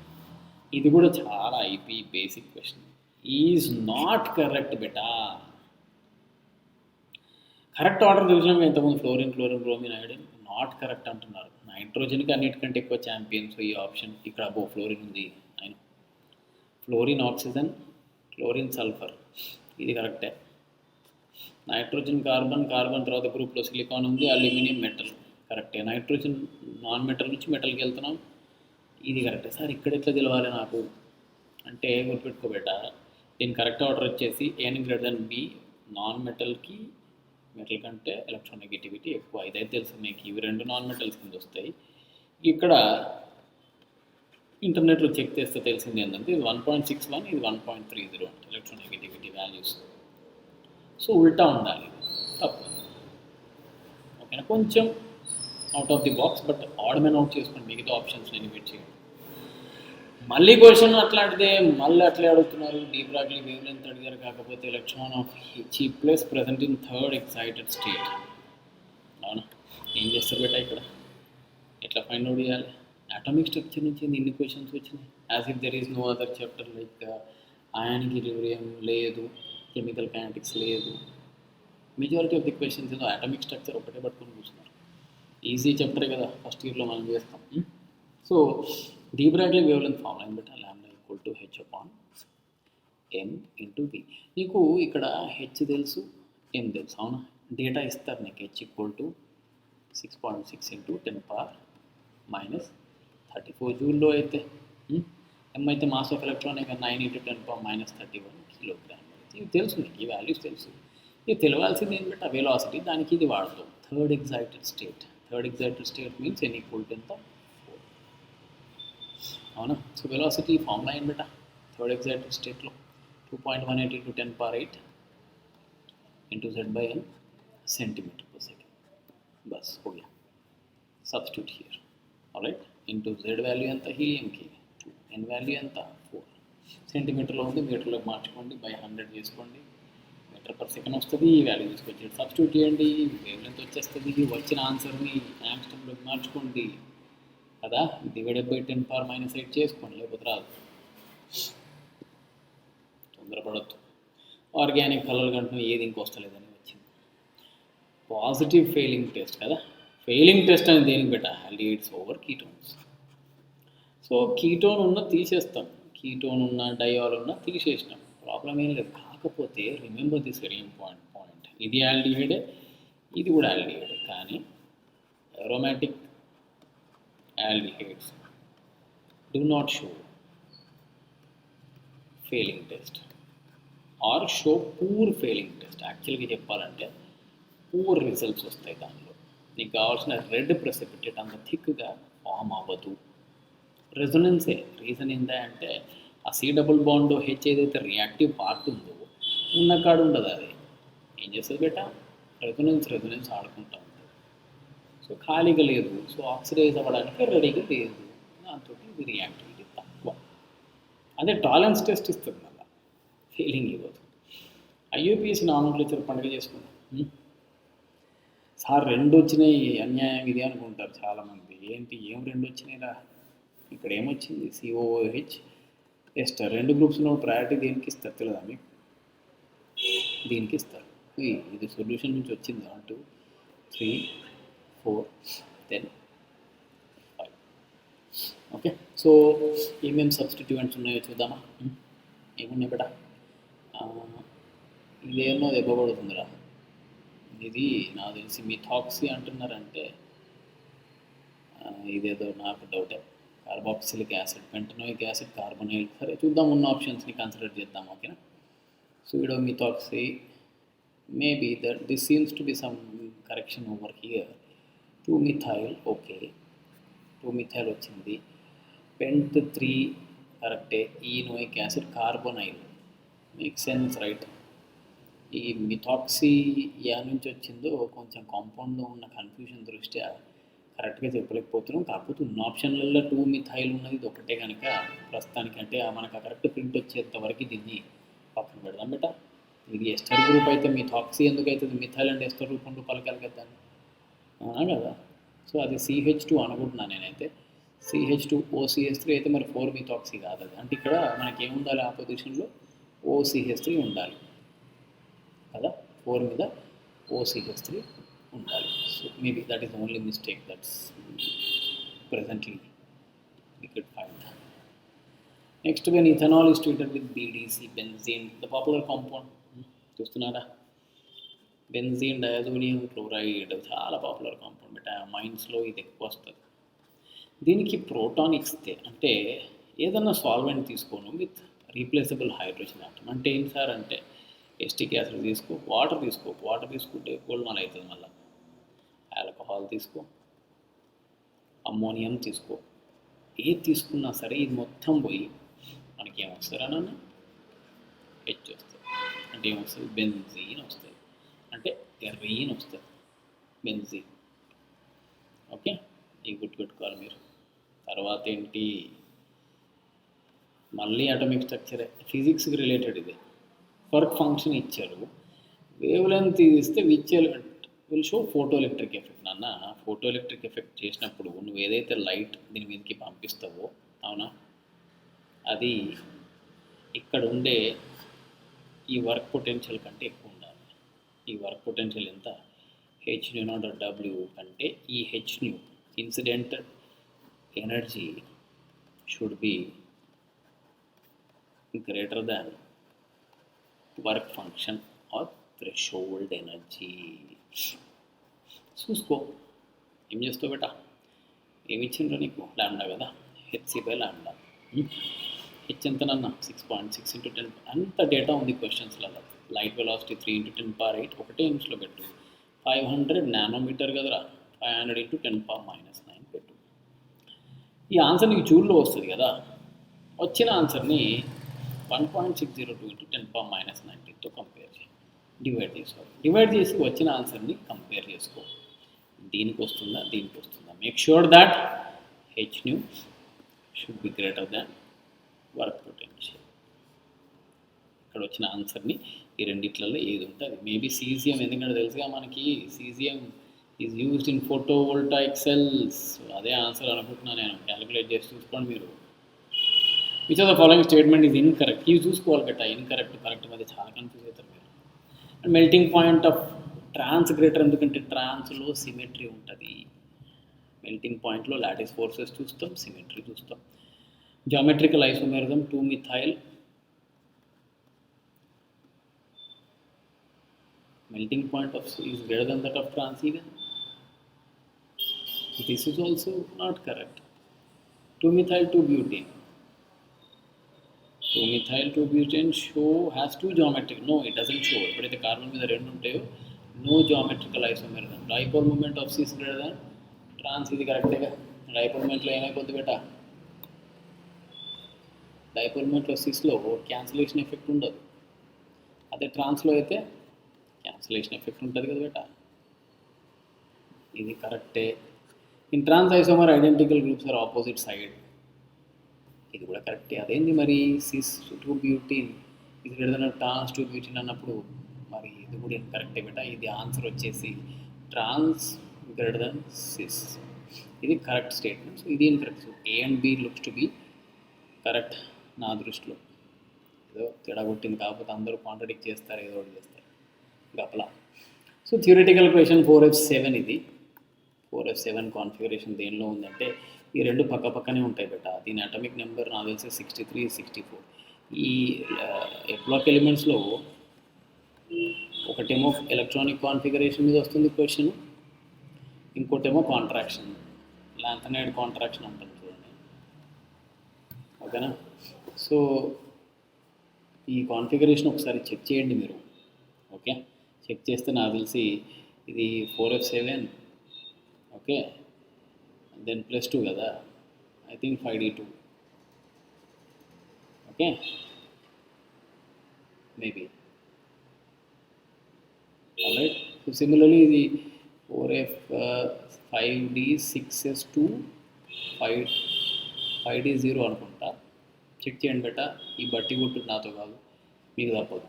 ఇది కూడా చాలా IP basic question. Is not correct beta. Correct order చూసినాం ఇంతకుముందు, fluorine, bromine, iodine. Not correct అంటున్నారు. నైట్రోజన్కి అన్నిటికంటే ఎక్కువ ఛాంపియన్స్ ఈ ఆప్షన్. ఇక్కడ ఫ్లోరిన్ ఉంది, ఆయన ఫ్లోరిన్, ఆక్సిజన్, క్లోరిన్, సల్ఫర్, ఇది కరెక్టే. నైట్రోజన్, కార్బన్ తర్వాత గ్రూప్లో సిలికాన్ ఉంది, అల్యూమినియం, మెటల్, కరెక్టే. నైట్రోజన్ నాన్ మెటల్ నుంచి మెటల్కి వెళ్తున్నాం, ఇది కరెక్టే. సార్ ఇక్కడ ఎట్లా తెలవాలి నాకు అంటే గుర్తుపెట్టుకోబెట్ట, దీని కరెక్ట్ ఆర్డర్ వచ్చేసి N>B. నాన్ మెటల్కి మెటల్ కంటే ఎలక్ట్రోనెగటివిటీ ఎక్కువ, ఇదైతే తెలుసు మీకు. ఇవి రెండు నాన్ మెటల్స్ కింద వస్తాయి. ఇక్కడ ఇంటర్నెట్లో చెక్ చేస్తే తెలిసింది ఏంటంటే ఇది 1.61, ఇది 1.30 అంటే ఎలక్ట్రోనెగటివిటీ వాల్యూస్. సో ఉల్టా ఉండాలి, తప్పు. ఓకేనా, కొంచెం out of the box, but odd men out చేసుకోండి, మిగతా ఆప్షన్స్ ఎలిమినేట్ చేయండి. మళ్ళీ క్వశ్చన్ అట్లాంటిదే, మళ్ళీ అట్లే అడుగుతున్నారు. డీ బ్రాగ్లీ వేవ్ లెంత్ అడిగారు, కాకపోతే electron of He+ present in third excited state. అవునా, ఏం చేస్తారు బేటా ఇక్కడ? ఎట్లా ఫైండ్ అవుట్ చేయాలి? అటామిక్ స్ట్రక్చర్ నుంచి ఇన్ని క్వశ్చన్స్ వచ్చినాయి. As if there is no other chapter, like ionic equilibrium లేదు, కెమికల్ కైనెటిక్స్ లేదు. మెజారిటీ ఆఫ్ ది క్వశ్చన్స్ ఏదో అటామిక్ స్ట్రక్చర్ ఒకటే పట్టుకొని కూర్చున్నారు. ఈజీ చాప్టరే కదా, ఫస్ట్ ఇయర్లో మనం చేస్తాం. So de Broglie wavelength formula ఏం పెట్టాలి? λ = H/m × V. నీకు ఇక్కడ హెచ్ తెలుసు, ఎం తెలుసు, అవునా? డేటా ఇస్తారు నీకు. H = 6.6 × 10⁻34 జూల్లో అయితే, ఎం అయితే మాస్ ఆఫ్ ఎలక్ట్రాన్, ఇక 9 × 10⁻31 కిలోగ్రామ్. ఇవి తెలుసు నీకు, ఈ వాల్యూస్ తెలుసు. ఇది తెలియాల్సింది ఏం బెట్ట? వెలాసిటీ. దానికి ఇది వాడతాం, third excited state. Third excited state means N = ఎంత? 4. అవునా? సో వెలాసిటీ ఫార్ములా ఏం బెటా? థర్డ్ ఎక్సైటెడ్ స్టేట్లో 2.18 × 10⁻8 × Z/n cm/s. బస్ हो गया. Substitute here. Alright, into Z value ఎంత? హీలియంకి 2, N వాల్యూ ఎంత? 4. సెంటీమీటర్లో ఉంది, మీటర్లోకి మార్చుకోండి, బై 100 చేసుకోండి, మీటర్/సెకండ్ వస్తుంది. ఈ వాల్యూ తీసుకొచ్చి సబ్స్టిట్యూట్ చేయండి, వేవ్ లెంత్ వచ్చేస్తుంది. వచ్చిన ఆన్సర్ని యాంగ్స్టర్లోకి మార్చుకోండి కదా, డివైడెడ్ బై 10⁻−8 చేసుకోండి, లేకపోతే రాదు. తొందరపడద్దు. ఆర్గానిక్ కలర్ కంటున్నాం, ఏది ఇంకొస్తలేదని వచ్చింది. పాజిటివ్ ఫెయిలింగ్ టెస్ట్ కదా. ఫెయిలింగ్ టెస్ట్ అనేది దేనికి beta? Aldehydes over ketones. So ketone ఉన్న తీసేస్తాం, కీటోన్ ఉన్న డయాల్ ఉన్న తీసేసినాం, ప్రాబ్లం ఏం లేదు. కాకపోతే remember this very important point, ఇది ఆల్డిహైడే, ఇది కూడా ఆల్డిహైడే, కానీ aromatic aldehydes do not show failing test or show poor failing test. యాక్చువల్గా చెప్పాలంటే పూర్ రిజల్ట్స్ వస్తాయి. దానిలో నీకు కావాల్సిన రెడ్ ప్రెసిపిటేట్ అంత థిక్గా ఫామ్ అవ్వదు. రెజొనెన్సే రీజన్ ఏంటంటే ఆ C++ హెచ్ ఏదైతే రియాక్టివ్ పార్ట్ ఉందో ఉన్న కాడు ఉండదు. అది ఏం చేస్తుంది బేటా? రెజొనెన్స్ ఆడుకుంటా ఉంటుంది. సో ఖాళీగా లేదు, సో ఆక్సిడైజ్ అవ్వడానికి రెడీగా లేదు, దాంతో ఇది రియాక్టివిటీ తక్కువ. అదే టాలరెన్స్ టెస్ట్ ఇస్తుంది, మళ్ళీ ఫీలింగ్ ఇవ్వదు. IUPAC నామోక్లేచర్ పండుగ చేసుకుంటాం. సార్ 2 వచ్చినాయి, అన్యాయం ఇది అనుకుంటారు చాలామంది. ఏంటి, ఏం 2 వచ్చినాయిరా? ఇక్కడ ఏమొచ్చింది? COOH ester. 2 గ్రూప్స్ ఉన్న ప్రయారిటీ దేనికి ఇస్తారు తెలియదా మీకు? దీనికి ఇస్తారు. ఇది సొల్యూషన్ నుంచి వచ్చింది. 1 2 3 4 10 5. ఓకే, సో ఏమేమి సబ్స్టిట్యూయెంట్స్ ఉన్నాయో చూద్దామా? ఏమున్నాయి బేటా? ఇదేమో దెబ్బపడుతుందిరా, ఇది నాకు తెలిసి మిథాక్సీ అంటున్నారంటే ఇదేదో నాకు డౌటే. Carboxylic acid, pentanoic acid, carbonyl. సరే చూద్దాం, ఉన్న ఆప్షన్స్ని కన్సిడర్ చేద్దాం. ఓకేనా, సో ఇడో methoxy, maybe that this seems to be some correction over here. 2 methyl okay, 2 methyl వచ్చింది. పెంట్ 3 కరెక్టే. Enoic acid carbonyl make sense right. ఈ మిథాక్సీ యా నుంచి వచ్చిందో కొంచెం కాంపౌండ్లో ఉన్న కన్ఫ్యూజన్ దృష్ట్యా కరెక్ట్గా చెప్పలేకపోతున్నాం. కాకపోతే ఉన్న ఆప్షన్లలో 2 మిథైల్ ఉన్నది ఇది ఒకటే కనుక ప్రస్తుతానికి అంటే మనకు కరెక్ట్ ప్రింట్ వచ్చేంత వరకు దీన్ని పక్కన పెడదాం బెట. ఇది ఎస్టర్ గ్రూప్ అయితే మిథాక్సీ ఎందుకు అవుతుంది, మిథైల్ అండ్ ఎస్టర్ రూపంలో పలకాలి కదా, అవునా కదా. సో అది CH2 అనుకుంటున్నాను నేనైతే. CH2OCH3 అయితే మరి 4 మిథాక్సీ కాదు అది. అంటే ఇక్కడ మనకి ఏముండాలి, ఆ పొజిషన్లో OCH3 ఉండాలి కదా, 4 మీద OCH3 ఉండాలి. So maybe that is only mistake that's presently we could find. Next, when ethanol is treated with BDC, benzene, the popular compound, చూస్తున్నారా, బెంజీన్ డయాజోనియం క్లోరైడ్ చాలా పాపులర్ కాంపౌండ్ బట్ మైన్స్లో ఇది ఎక్కువ వస్తుంది. దీనికి ప్రోటాన్ ఇస్తే అంటే ఏదన్నా సాల్వెంట్ తీసుకోను విత్ రీప్లేసబుల్ హైడ్రోజన్ ఆటమ్. అంటే ఏంటి సార్ అంటే ఎస్టిక్ యాసిడ్ తీసుకో, వాటర్ తీసుకుంటే గోల్మాల్ అవుతుంది. మళ్ళీ ఆల్కహాల్ తీసుకో, అమ్మోనియం తీసుకో, ఏది తీసుకున్నా సరే ఇది మొత్తం పోయి మనకి ఏమొస్తుంది అన్న హెచ్ వస్తుంది. అంటే ఏమొస్తుంది, బెంజీన్ వస్తుంది, అంటే ఎర్రీన్ వస్తుంది బెంజీన్. ఓకే, ఈ గుర్తుపెట్టుకోవాలి మీరు. తర్వాత ఏంటి, మళ్ళీ అటామిక్ స్ట్రక్చరే, ఫిజిక్స్కి రిలేటెడ్ ఇది. వర్క్ ఫంక్షన్ ఇచ్చారు, వేవ్ లెంత్ ఇస్తే which element will show photo electric effect. నాన్న ఫోటో ఎలక్ట్రిక్ ఎఫెక్ట్ చేసినప్పుడు నువ్వు ఏదైతే లైట్ దీని మీదకి పంపిస్తావో, అవునా, అది ఇక్కడ ఉండే ఈ వర్క్ పొటెన్షియల్ కంటే ఎక్కువ ఉండాలి. ఈ వర్క్ పొటెన్షియల్ ఎంత, hν/W కంటే ఈ hν incident energy should be greater than work function are threshold energy. చూసుకో ఏం చేస్తావు బేటా, ఏమి ఇచ్చిండ్రో నీకు, లాండా కదా, hc/λ. హెచ్ ఎంతనన్నా 6.6 × 10 అంత డేటా ఉంది క్వశ్చన్స్లలో. లైట్ వెలాసిటీ 3 × 10⁻⁸ ఒకటే నిమిషంలో పెట్టు. 500 నానోమీటర్ కదరా, 500 × 10⁻⁹ పెట్టు. ఈ ఆన్సర్ నీకు జూల్లో వస్తుంది కదా. వచ్చిన ఆన్సర్ని 1.602 × 10⁻⁹తో కంపేర్ చేయి, డివైడ్ చేసి వచ్చిన ఆన్సర్ని కంపేర్ చేసుకో. దీనికి వస్తుందా, దీనికి వస్తుందా. Make sure that hν should be greater than work potential. ఇక్కడ వచ్చిన ఆన్సర్ని ఈ రెండిట్లలో ఏది ఉంటుంది. మేబీ సీజియం, ఎందుకంటే తెలుసుగా మనకి caesium is used in photovoltaic cells. అదే ఆన్సర్ అనుకుంటున్నాను నేను. క్యాలిక్యులేట్ చేసి చూసుకోండి మీరు. Which of the following statement is incorrect. ఇవి చూసుకోవాలి బెట్ట, ఇన్కరెక్ట్ కరెక్ట్ మధ్య చాలా కన్ఫ్యూజ్ అవుతారు మీరు. And melting point of trans greater, ఎందుకంటే ట్రాన్స్లో సిమెట్రీ ఉంటుంది. మెల్టింగ్ పాయింట్లో లాటిస్ ఫోర్సెస్ చూస్తాం, సిమెట్రీ చూస్తాం. Geometrical isomerism 2 methyl, melting point of is greater than that of trans even. This is also not correct. 2-methyl 2-butane. 2-methyl 2-butane has two geometric. No, it doesn't show. But if the carbon with the red untayo, no geometrical isomerism. Dipole moment of C is greater than trans. Is correct. Dipole moment lo emayipoద్ది beta. Dipole moment of C లో cancellation effect ఉండదు. అదే ట్రాన్స్ లో అయితే cancellation effect ఉంటుంది కదా బేటా. ఇది కరెక్టే. In trans isomer identical groups are opposite side. ఇది కూడా కరెక్టే. అదేంది మరి సిస్ 2-బ్యూటీన్ ఇది గ్రేటర్ దెన్ ట్రాన్స్ 2-బ్యూటీన్ అన్నప్పుడు మరి ఇది కూడా కరెక్టే బేటా. ఇది ఆన్సర్ వచ్చేసి ట్రాన్స్ గ్రేటర్ దెన్ సిస్. ఇది కరెక్ట్ స్టేట్మెంట్. సో ఇది incorrect. So A and B looks to be correct నా దృష్టిలో. ఏదో తేడా కొట్టింది, కాకపోతే అందరూ కాంట్రడిక్ట్ చేస్తారు, ఏదో ఒకటి చేస్తారు గపలా. సో థియరిటికల్ క్వశ్చన్ 4F7 ఇది. 4F7 కాన్ఫిగరేషన్ దేనిలో ఉందంటే ఈ రెండు పక్క పక్కనే ఉంటాయి బెట. దీని అటామిక్ నెంబర్ నాకు తెలిసి 63, 64. ఈ బ్లాక్ ఎలిమెంట్స్లో ఒకటేమో ఎలక్ట్రానిక్ కాన్ఫిగరేషన్ మీద వస్తుంది క్వశ్చన్, ఇంకోటేమో కాంట్రాక్షన్, లాంథనైడ్ కాంట్రాక్షన్ ఉంటుంది చూడండి, ఓకేనా. సో ఈ కాన్ఫిగరేషన్ ఒకసారి చెక్ చేయండి మీరు, ఓకే. చెక్ చేస్తే నాకు తెలిసి ఇది 4F7 ఓకే, దెన్ +2 కదా, I think 5D2 okay maybe. Alright, so similarly ఇది 4F 5D 6S2 5D0 అనుకుంటా, చెక్ చేయండి బెట, ఈ బట్టి కొట్టు నాతో కాదు, మీకు తప్పదు.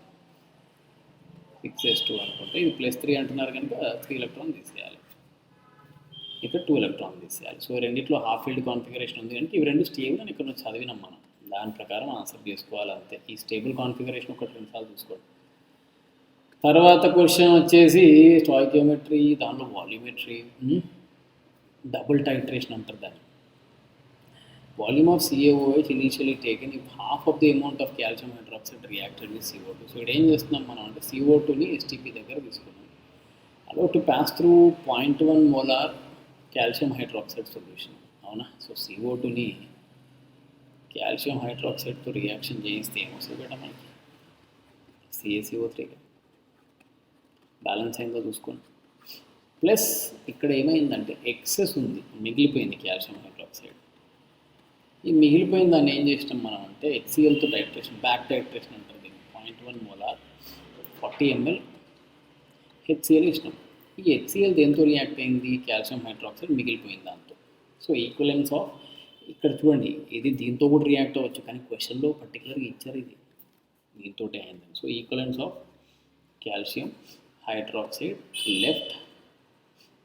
6S2 అనుకుంటే ఇది +3 అంటున్నారు కనుక 3 ఎలక్ట్రాన్ తీసేయాలి, ఇక్కడ 2 ఎలక్ట్రాన్ తీసేయాలి. సో రెండిట్లో హాఫ్ ఫీల్డ్ కాన్ఫిగరేషన్ ఉంది కనుక ఇవి రెండు స్టేబుల్ అని ఇక్కడ చదివినాం మనం, దాని ప్రకారం ఆన్సర్ చేసుకోవాలి అంతే. ఈ స్టేబుల్ కాన్ఫిగరేషన్ ఒకటి 2 సార్లు చూసుకోండి. తర్వాత క్వశ్చన్ వచ్చేసి స్టాయికియోమెట్రీ, దానిలో వాల్యూమెట్రీ, డబుల్ టైట్రేషన్ అంటారు దాన్ని. Volume of CaOH initially taken if half of the amount of calcium hydroxide reacted with CO2. So ఇక్కడ ఏం చేస్తున్నాం మనం అంటే CO2ని STP దగ్గర తీసుకున్నాం. Allow to pass through 0.1 molar calcium hydroxide solution, అవునా. సో CO2ని కాల్షియం హైడ్రాక్సైడ్తో రియాక్షన్ చేయిస్తే ఏమొస్తుంది బేట మనకి, CaCO3 బ్యాలెన్స్ అయిందో చూసుకోండి. ప్లస్ ఇక్కడ ఏమైందంటే ఎక్సెస్ ఉంది, మిగిలిపోయింది కాల్షియం హైడ్రాక్సైడ్. ఈ మిగిలిపోయిన దాన్ని ఏం చేసినాం మనం అంటే HClతో టైట్రేషన్, బ్యాక్ టైట్రేషన్ అంటారు దీన్ని. 0.1 మోలార్ 40 ml HCl ఇచ్చినాం. ఈ HCl దేంతో రియాక్ట్ అయింది, కాల్షియం హైడ్రాక్సైడ్ మిగిలిపోయింది దాంతో. సో ఈక్వలెన్స్ ఆఫ్, ఇక్కడ చూడండి ఇది దీంతో కూడా రియాక్ట్ అవ్వచ్చు, కానీ క్వశ్చన్లో పర్టికులర్గా ఇచ్చారు ఇది దీంతో అయింది. So equivalence of calcium hydroxide left,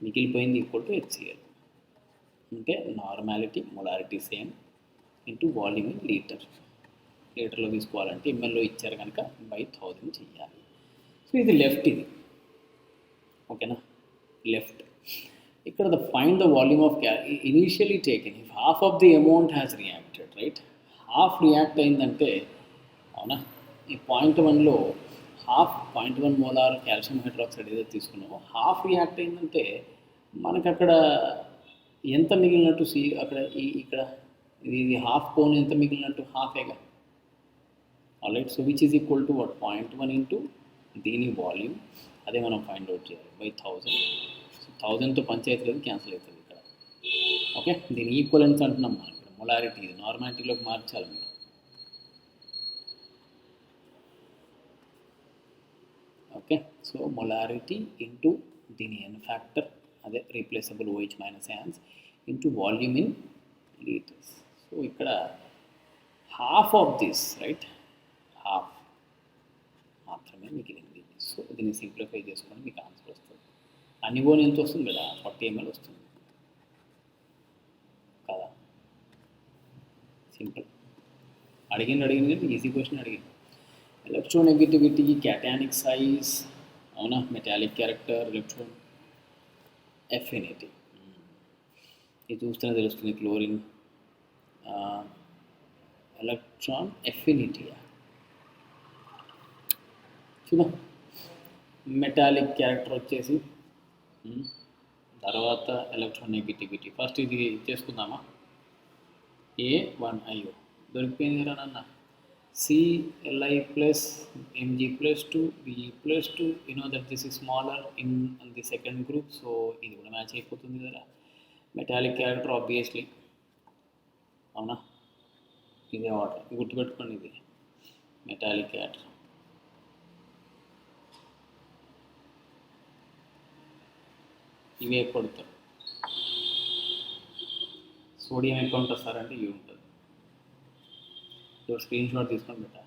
మిగిలిపోయింది ఈక్వల్ టు HCl, అంటే normality molarity same into volume in litre. లీటర్లో తీసుకోవాలంటే ఎంఎల్లో ఇచ్చారు కనుక బై 1000 చేయాలి. సో ఇది లెఫ్ట్, ఇది ఓకేనా, లెఫ్ట్. ఇక్కడ the find the volume of initially taken if half of the amount has reacted, right. Half react అయిందంటే, అవునా, ఈ 0.1లో హాఫ్ 0.1 మోలార్ కాల్షియం హైడ్రాక్సైడ్ ఏదైతే తీసుకున్నామో హాఫ్ రియాక్ట్ అయిందంటే మనకు అక్కడ ఎంత మిగిలినట్టు, అక్కడ ఇక్కడ ఇది హాఫ్ పోను ఎంత మిగిలినట్టు, హాఫేగా. Alright, so which is equal to what, 0.1 into దీని వాల్యూమ్, అదే మనం ఫైండ్ అవుట్ చేయాలి బై 1000. సో 1000తో పంచాయతీ లేదు, క్యాన్సిల్ అవుతుంది ఇక్కడ, ఓకే. దీని ఈక్వలెన్స్ అంటున్నాం మనం ఇక్కడ, మొలారిటీ ఇది నార్మాలిటీలోకి మార్చాలి మీరు, ఓకే. సో మొలారిటీ ఇంటూ దీని ఎన్ ఫ్యాక్టర్, అదే replaceable OH minus ions into volume in litres. So ఇక్కడ half of this, right, half మాత్రమే మిగిలింది. సో దీన్ని సింప్లిఫై చేసుకొని మీకు ఆన్సర్ వస్తుంది. అనివోన్ ఎంత వస్తుంది కదా, 40 ml వస్తుంది కదా, సింపుల్. అడిగింది ఈజీ క్వశ్చన్ అడిగింది. ఎలక్ట్రోనెగటివిటీ, క్యాటానిక్ సైజ్, అవునా, మెటాలిక్ క్యారెక్టర్, ఎలక్ట్రాన్ ఎఫినిటీ, ఇది చూస్తేనే తెలుస్తుంది. క్లోరిన్ ఎలక్ట్రాన్ ఎఫినిటీ చూద్దాం. మెటాలిక్ క్యారెక్టర్ వచ్చేసి, తర్వాత ఎలక్ట్రోనెగటివిటీ. ఫస్ట్ ఇది చేసుకుందామా, A1 దొరికిపోయింది కదా నాన్న, Cli plus Mg plus 2 Be plus 2, you know that this is smaller in the second group, so ఇది కూడా మ్యాచ్ అయిపోతుంది కదా. మెటాలిక్ క్యారెక్టర్ ఆబ్వియస్లీ, అవునా, ఇదే వాటర్, గుర్తుపెట్టుకోండి, ఇది మెటాలిక్ క్యారెక్టర్. ఇవే కొడతారు. సోడియం ఎక్కువ ఉంటుంది సార్ అంటే ఇవి ఉంటుంది. స్క్రీన్ షాట్ తీసుకొని పెట్టా.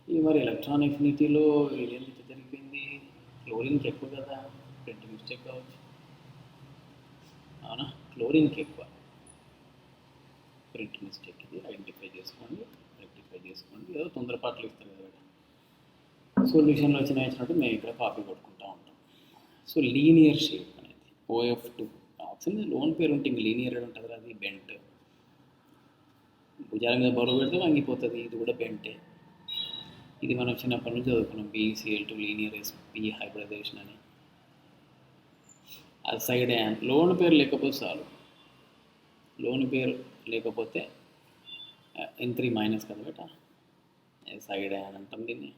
ఇది మరి ఎలక్ట్రాన్ ఎఫినిటీలో ఇది ఎందుకు జరిగిపోయింది, క్లోరిన్కి ఎక్కువ కదా, ప్రింట్ మిస్టేక్ కావచ్చు, అవునా, క్లోరిన్కి ఎక్కువ ప్రింట్ మిస్టేక్. ఇది ఐడెంటిఫై చేసుకోండి, రెక్టిఫై చేసుకోండి. ఏదో తొందరపాట్లు ఇస్తారు కదా, సొల్యూషన్లో వచ్చినట్టు మేము ఇక్కడ కాపీ కొట్టుకుంటూ ఉంటాం. సో లీనియర్ షేప్ అనేది OF2 ఆప్షన్ లోన్ పేరు ఉంటే ఇంక లీనియర్ ఉంటుంది కదా, అది బెంట్. భుజాల మీద బరువు పెడితే వంగిపోతుంది, ఇది కూడా బెంటే. ఇది మనం చిన్నప్పటి నుంచి చదువుకున్నాం, BeCl2 లీనియర్ sp హైబ్రిడైజేషన్ అని. అది సైడ్ యాన్, లోన్ పేరు లేకపోతే చాలు, లోన్ పేరు లేకపోతే N3- కదా బేట, సైడ్ యాన్ అంటాం దీన్ని.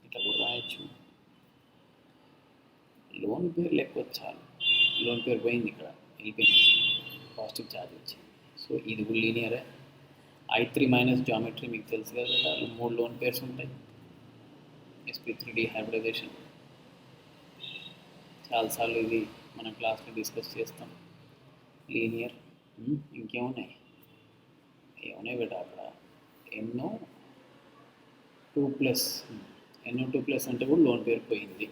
ఇట్లా కూడా రాయొచ్చు, లోన్ పేరు లేకపోతే చాలు. లోన్ పేరు పోయింది, ఇక్కడ వెళ్ళిపోయింది, పాజిటివ్ ఛార్జ్ వచ్చింది. సో ఇది కూడా లీనియరే. I3 మైనస్ జామెట్రీ మీకు తెలుసు కదా, 3 లోన్ పేర్స్ ఉంటాయి. sp3 డీహైబ్రిడైజేషన్ చాలాసార్లు ఇది మన క్లాస్లో డిస్కస్ చేస్తాం. లీనియర్. ఇంకేమున్నాయి, ఏమున్నాయి బేట అక్కడ, NO2+ అంటే కూడా లోన్ పేరు పోయింది.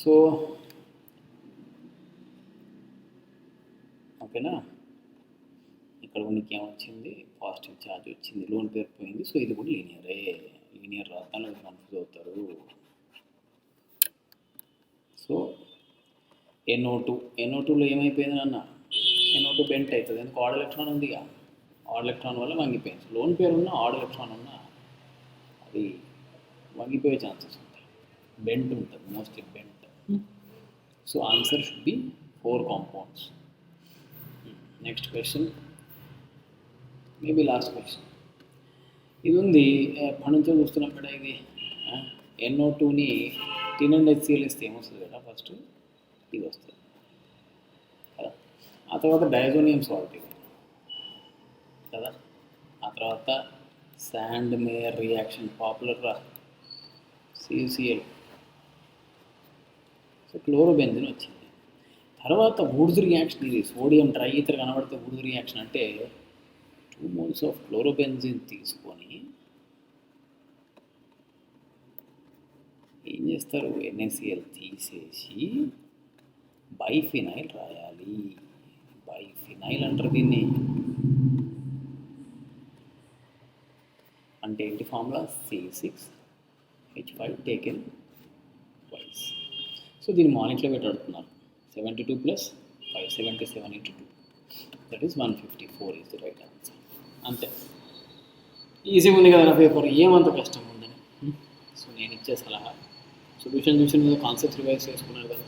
సో ఓకేనా, ఇక్కడ ఉనికి ఏమొచ్చింది, పాజిటివ్ ఛార్జ్ వచ్చింది, లోన్ పేరు పోయింది. సో ఇది కూడా లీనియరే. లీనియర్ రాస్తాను కన్ఫ్యూజ్ అవుతారు. సో NO2లో ఏమైపోయింది అన్న, NO2 బెంట్ అవుతుంది, ఎందుకు ఆడ్ ఎలక్ట్రాన్ ఉందిగా, ఆడ్ ఎలక్ట్రాన్ వల్ల వంగిపోయింది. లోన్ పేరు ఉన్న ఆడ్ ఎలక్ట్రాన్ ఉన్న అది వంగిపోయే ఛాన్సెస్ ఉంటాయి, బెంట్ ఉంటుంది, mostly bent. So answer should be 4 compounds. Next question, maybe last question. ఇది ఉంది ఎప్పటి నుంచో చూస్తున్నప్పుడే, ఇది NO2ని Tin&HCl ఇస్తే ఏమొస్తుంది కదా, ఫస్ట్ ఇది వస్తుంది కదా, ఆ తర్వాత డయాజోనియం సాల్ట్ ఇది కదా, ఆ తర్వాత sand mayor reaction, popular CuCl. So chlorobenzene వచ్చింది. తర్వాత వుడ్స్ రియాక్షన్, ఇది సోడియం ట్రై ఈథర్ కనబడితే వుడ్స్ రియాక్షన్ అంటే 2 moles ఆఫ్ క్లోరోబెంజిన్ తీసుకొని ఏం చేస్తారు, NaCl తీసేసి బైఫినైల్ రాయాలి. బైఫినైల్ అంటారు దీన్ని. అంటే ఏంటి formula, C6H5 taken twice. So దీన్ని మానిట్లో పెట్టి అడుగుతున్నారు. 72 + 5 77 × 2, that is 154 is the right answer. అంతే, ఈజీగా ఉంది కదా నా పేపర్, ఏమంత కష్టం ఉందని. సో నేను ఇచ్చే సలహా, సొల్యూషన్ చూసిన మీద కాన్సెప్ట్స్ రివైజ్ చేసుకున్నారు కదా,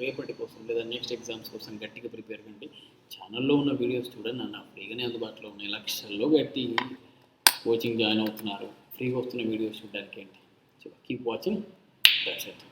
రేపటి కోసం లేదా నెక్స్ట్ ఎగ్జామ్స్ కోసం గట్టిగా ప్రిపేర్ కండి. ఛానల్లో ఉన్న వీడియోస్ చూడండి అన్న, ఫ్రీగానే అందుబాటులో ఉన్నాయి. లక్షల్లో గట్టి కోచింగ్ జాయిన్ అవుతున్నారు, ఫ్రీగా వస్తున్న వీడియోస్ చూడడానికి ఏంటి. Keep watching, that's it.